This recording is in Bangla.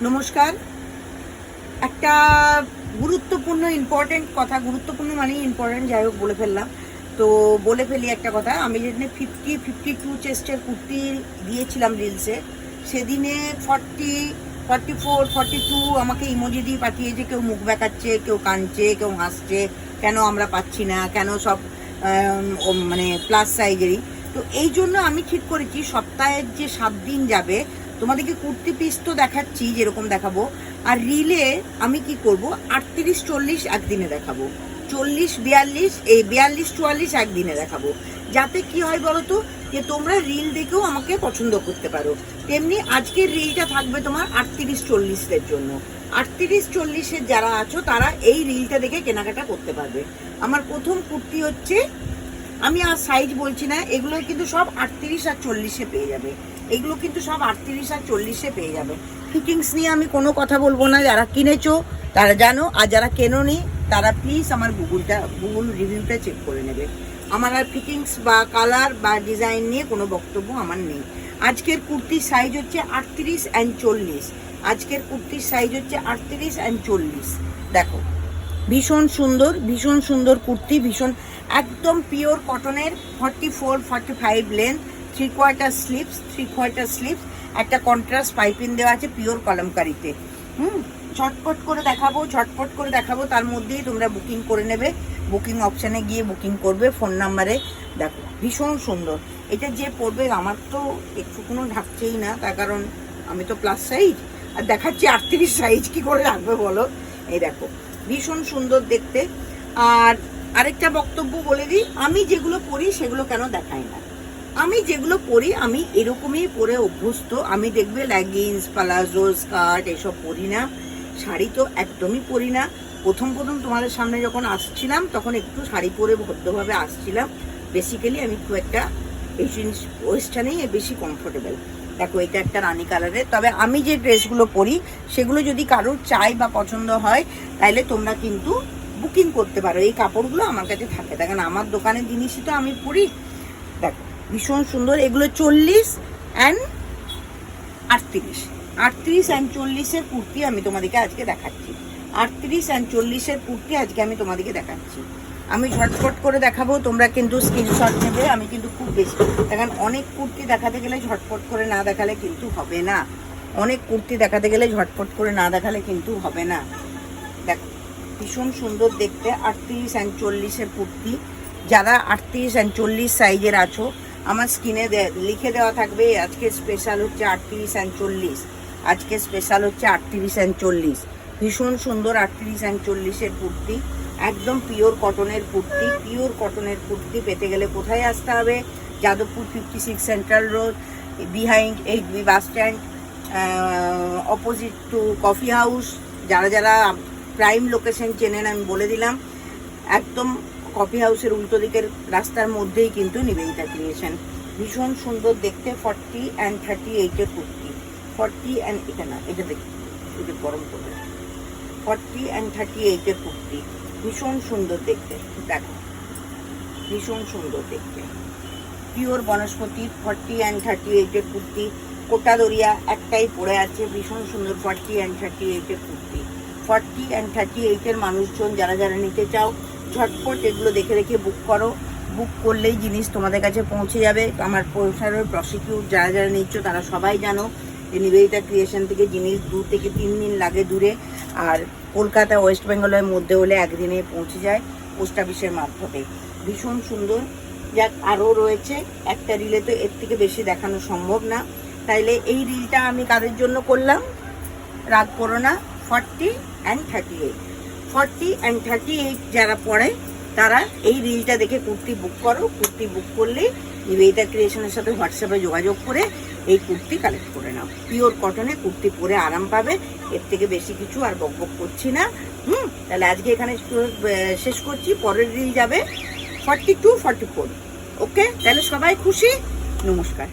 নমস্কার। একটা গুরুত্বপূর্ণ ইম্পর্টেন্ট কথা, গুরুত্বপূর্ণ মানেই ইম্পর্টেন্ট, যাই হোক বলে ফেললাম। তো বলে ফেলি একটা কথা, আমি যেদিনে 52 চেস্টের কুর্তি দিয়েছিলাম রিলসে, সেদিনে 40, 44, 42 আমাকে ইমোজি দিয়ে পাঠিয়েছে। কেউ মুখ বেঁকাচ্ছে, কেউ কাঁদছে, কেউ হাসছে, কেন আমরা পাচ্ছি না, কেন সব মানে প্লাস সাইজেরই। তো এই জন্য আমি ঠিক করেছি সপ্তাহের যে 7 দিন যাবে তোমাদেরকে কুর্তি পিস তো দেখাচ্ছি যেরকম দেখাবো, আর রিলে আমি কি করব 38, 40 একদিনে দেখাবো, 40, 42, এই 42, 44 একদিনে দেখাবো। যাতে কি হয় বলতো, যে তোমরা রিল দেখেও আমাকে পছন্দ করতে পারো। তেমনি আজকের রিলটা থাকবে তোমার 38, 40-এর জন্য। 38, 40-এর যারা আছো তারা এই রিলটা দেখে কেনাকাটা করতে পারবে। আমার প্রথম কুর্তি হচ্ছে, আমি আর সাইজ বলছি না, এগুলো কিন্তু সব 38 আর 40-এ পেয়ে যাবে। এগুলো কিন্তু সব 38 আর 40-এ পেয়ে যাবে। ফিটিংস নিয়ে আমি কোনো কথা বলবো না, যারা কিনেছো তারা জানো, আর যারা কেনোনি তারা প্লিজ আমার গুগল রিভিউটা চেক করে নেবে। আমার আর ফিটিংস বা কালার বা ডিজাইন নিয়ে কোনো বক্তব্য আমার নেই। আজকের কুর্তির সাইজ হচ্ছে 38 and 40। আজকের কুর্তির সাইজ হচ্ছে 38 and 40। দেখো, ভীষণ সুন্দর, ভীষণ সুন্দর কুর্তি, ভীষণ একদম পিওর কটনের, 44, 45 লেন্থ, 3/4 স্লিভস, 3/4 স্লিভস, একটা কন্ট্রাস্ট পাইপিং দেওয়া আছে পিওর কলমকারিতে। ঝটপট করে দেখাবো, তার মধ্যেই তোমরা বুকিং করে নেবে। বুকিং অপশানে গিয়ে বুকিং করবে ফোন নাম্বারে। দেখো ভীষণ সুন্দর, এটা যে পড়বে, আমার তো একটু কোনো ঢাকছেই না, তার কারণ আমি তো প্লাস সাইজ, আর দেখাচ্ছি 38 সাইজ, কি করে রাখবে বলো। এই দেখো ভীষণ সুন্দর দেখতে। আর আরেকটা বক্তব্য বলে দিই, আমি যেগুলো পরি সেগুলো কেন দেখাই না। আমি যেগুলো পরি আমি এরকমই পরে অভ্যস্ত। আমি দেখবে লেগিংস, প্লাজো, স্কার্ট এসব পরি না, শাড়ি তো একদমই পরি না। প্রথম তোমাদের সামনে যখন আসছিলাম তখন একটু শাড়ি পরে ভদ্রভাবে আসছিলাম। বেসিক্যালি আমি খুব একটা এই জিনিস ওয়েস্টার্নেই বেশি কমফোর্টেবল। দেখো এটা একটা রানী কালারের। তবে আমি যে ড্রেসগুলো পরি সেগুলো যদি কারোর চাই বা পছন্দ হয় তাহলে তোমরা কিন্তু বুকিং করতে পারো। এই কাপড়গুলো আমার কাছে থাকে, দেখেন আমার দোকানের জিনিসই তো আমি পরি। দেখো ভীষণ সুন্দর, এগুলো 40 and 38, 38 and 40-এর কুর্তি আমি তোমাদেরকে আজকে দেখাচ্ছি। 38 and 40-এর কুর্তি আজকে আমি তোমাদেরকে দেখাচ্ছি। আমি ঝটপট করে দেখাবো, তোমরা কিন্তু স্ক্রিনশট নেবে। আমি কিন্তু খুব বেশি, দেখেন অনেক কুর্তি দেখাতে গেলে ঝটপট করে না দেখালে কিন্তু হবে না। অনেক কুর্তি দেখাতে গেলে ঝটপট করে না দেখালে কিন্তু হবে না। দেখো ভীষণ সুন্দর দেখতে, 38 and 40-এর কুর্তি। যারা 38 and 40 সাইজের আছো, আমার স্ক্রিনে লিখে দেওয়া থাকবে আজকে স্পেশাল হচ্ছে 38 and 40। আজকে স্পেশাল হচ্ছে 38 and 40। ভীষণ সুন্দর 38 and 40-এর কুর্তি, একদম পিওর কটনের কুর্তি। পিওর কটনের কুর্তি পেতে গেলে কোথায় আসতে হবে? Jadavpur 56 central road, behind 8B bus stand, opposite to coffee house. যারা যারা প্রাইম লোকেশন চেনেন আমি বলে দিলাম, একদম কফি হাউসের উল্টো দিকের রাস্তার মধ্যেই কিন্তু নিবেদিতা ক্রিয়েশন। ভীষণ সুন্দর দেখতে, 40 and 38-এর কুর্তি। 40 and এটা না, এটা দেখি, এটা গরম করবে। 40 and 38-এর কুর্তি, ভীষণ সুন্দর দেখতে। দেখো ভীষণ সুন্দর দেখতে, পিওর বনস্পতি 40 and 38-এর কুর্তি। কোটা দরিয়া একটাই পড়ে আছে, ভীষণ সুন্দর 40 and 38-এর কুর্তি। 40 and 38-এর মানুষজন যারা যারা নিতে চাও ঝটপট এগুলো দেখে দেখে বুক করো। বুক করলেই জিনিস তোমাদের কাছে পৌঁছে যাবে। আমার পৌঁছানোর প্রসিকিউট যারা যারা নিচ্ছ তারা সবাই জানো যে নিবেদিতা ক্রিয়েশন থেকে জিনিস 2 থেকে 3 দিন লাগে দূরে, আর কলকাতা ওয়েস্ট বেঙ্গলের মধ্যে হলে একদিনে পৌঁছে যায় পোস্ট অফিসের মাধ্যমে। ভীষণ সুন্দর। যাক, আরও রয়েছে, একটা রিলে তো এর থেকে বেশি দেখানো সম্ভব না। তাইলে এই রিলটা আমি কাদের জন্য করলাম, রাগ করো না। 40 and 38, 40 and 38 যারা পড়ে তারা এই রিলটা দেখে কুর্তি বুক করো। কুর্তি বুক করলে নিবেদিতা ক্রিয়েশনের সাথে হোয়াটসঅ্যাপে যোগাযোগ করে এই কুর্তি কালেক্ট করে নাও। পিওর কটনে কুর্তি পরে আরাম পাবে। এর থেকে বেশি কিছু আর বকবক করছি না। তাহলে আজকে এখানে শেষ করছি। পরের রিল যাবে 42, 44। ওকে, তাহলে সবাই খুশি। নমস্কার।